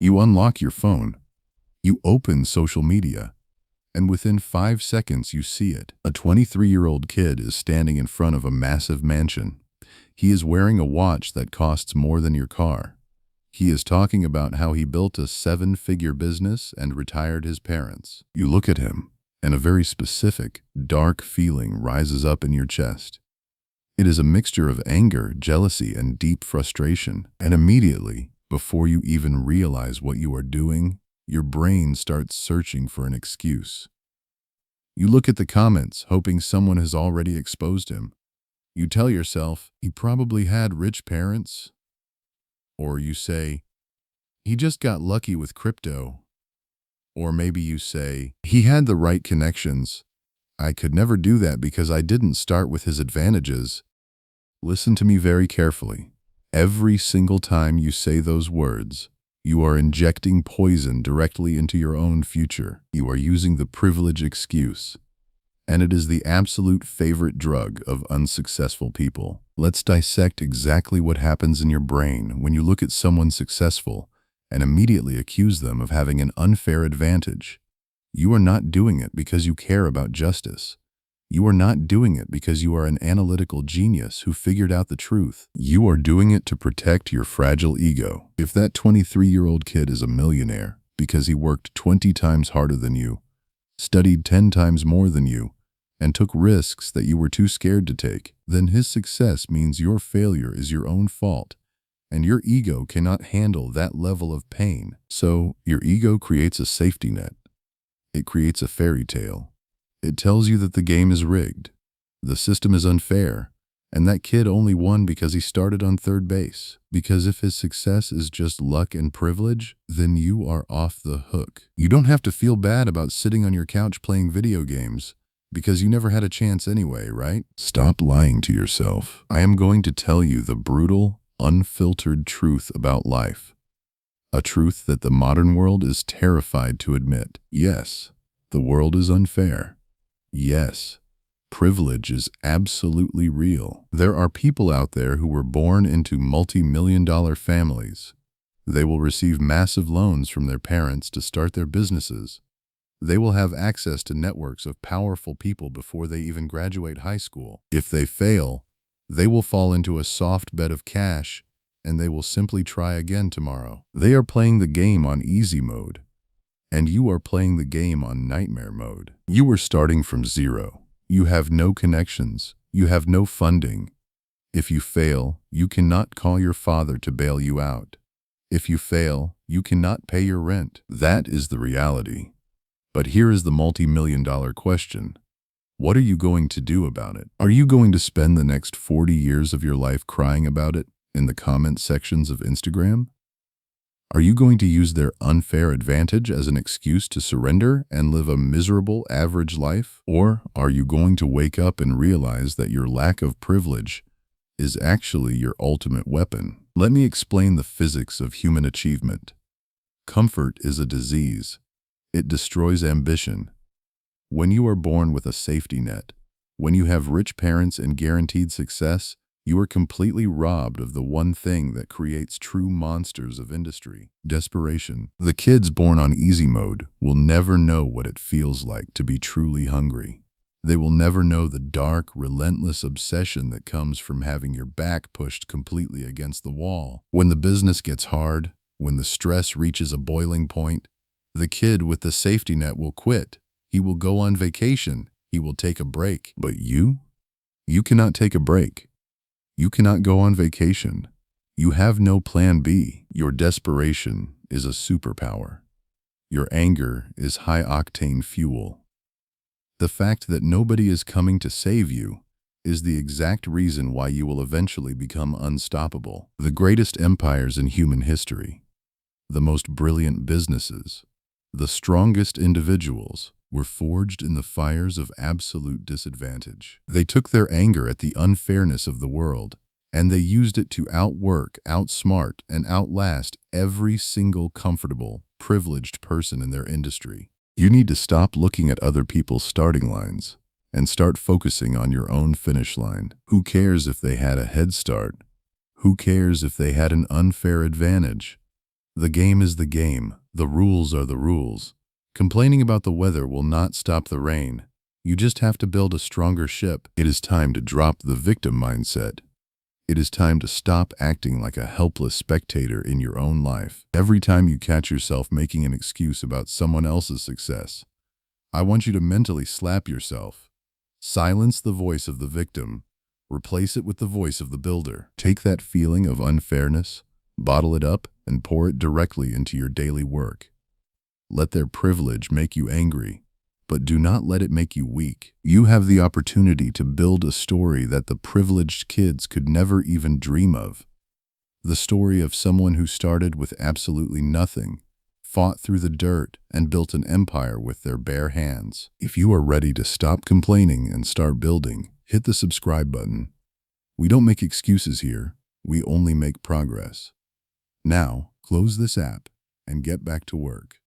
You unlock your phone, you open social media, and within 5 seconds you see it. A 23-year-old kid is standing in front of a massive mansion. He is wearing a watch that costs more than your car. He is talking about how he built a 7-figure business and retired his parents. You look at him, and a very specific, dark feeling rises up in your chest. It is a mixture of anger, jealousy, and deep frustration. And immediately, before you even realize what you are doing, your brain starts searching for an excuse. You look at the comments, hoping someone has already exposed him. You tell yourself, he probably had rich parents. Or you say, he just got lucky with crypto. Or maybe you say, he had the right connections. I could never do that because I didn't start with his advantages. Listen to me very carefully. Every single time you say those words, you are injecting poison directly into your own future. You are using the privilege excuse. And it is the absolute favorite drug of unsuccessful people. Let's dissect exactly what happens in your brain when you look at someone successful and immediately accuse them of having an unfair advantage. You are not doing it because you care about justice. You are not doing it because you are an analytical genius who figured out the truth. You are doing it to protect your fragile ego. If that 23-year-old kid is a millionaire because he worked 20 times harder than you, studied 10 times more than you, and took risks that you were too scared to take, then his success means your failure is your own fault, and your ego cannot handle that level of pain. So your ego creates a safety net. It creates a fairy tale. It tells you that the game is rigged, the system is unfair, and that kid only won because he started on third base. Because if his success is just luck and privilege, then you are off the hook. You don't have to feel bad about sitting on your couch playing video games, because you never had a chance anyway, right? Stop lying to yourself. I am going to tell you the brutal, unfiltered truth about life. A truth that the modern world is terrified to admit. Yes, the world is unfair. Yes, privilege is absolutely real. There are people out there who were born into multi-million-dollar families. They will receive massive loans from their parents to start their businesses. They will have access to networks of powerful people before they even graduate high school. If they fail, they will fall into a soft bed of cash, and they will simply try again tomorrow. They are playing the game on easy mode, and you are playing the game on nightmare mode. You are starting from zero. You have no connections. You have no funding. If you fail, you cannot call your father to bail you out. If you fail, you cannot pay your rent. That is the reality. But here is the multi-million-dollar question. What are you going to do about it? Are you going to spend the next 40 years of your life crying about it in the comment sections of Instagram? Are you going to use their unfair advantage as an excuse to surrender and live a miserable, average life? Or are you going to wake up and realize that your lack of privilege is actually your ultimate weapon? Let me explain the physics of human achievement. Comfort is a disease. It destroys ambition. When you are born with a safety net, when you have rich parents and guaranteed success, you are completely robbed of the one thing that creates true monsters of industry: desperation. The kids born on easy mode will never know what it feels like to be truly hungry. They will never know the dark, relentless obsession that comes from having your back pushed completely against the wall. When the business gets hard, when the stress reaches a boiling point, the kid with the safety net will quit. He will go on vacation. He will take a break. But you cannot take a break. You cannot go on vacation. You have no plan B. Your desperation is a superpower. Your anger is high-octane fuel. The fact that nobody is coming to save you is the exact reason why you will eventually become unstoppable. The greatest empires in human history, the most brilliant businesses, the strongest individuals were forged in the fires of absolute disadvantage. They took their anger at the unfairness of the world, and they used it to outwork, outsmart, and outlast every single comfortable, privileged person in their industry. You need to stop looking at other people's starting lines and start focusing on your own finish line. Who cares if they had a head start? Who cares if they had an unfair advantage? The game is the game. The rules are the rules. Complaining about the weather will not stop the rain. You just have to build a stronger ship. It is time to drop the victim mindset. It is time to stop acting like a helpless spectator in your own life. Every time you catch yourself making an excuse about someone else's success, I want you to mentally slap yourself. Silence the voice of the victim. Replace it with the voice of the builder. Take that feeling of unfairness, bottle it up, and pour it directly into your daily work. Let their privilege make you angry, but do not let it make you weak. You have the opportunity to build a story that the privileged kids could never even dream of. The story of someone who started with absolutely nothing, fought through the dirt, and built an empire with their bare hands. If you are ready to stop complaining and start building, hit the subscribe button. We don't make excuses here, we only make progress. Now, close this app and get back to work.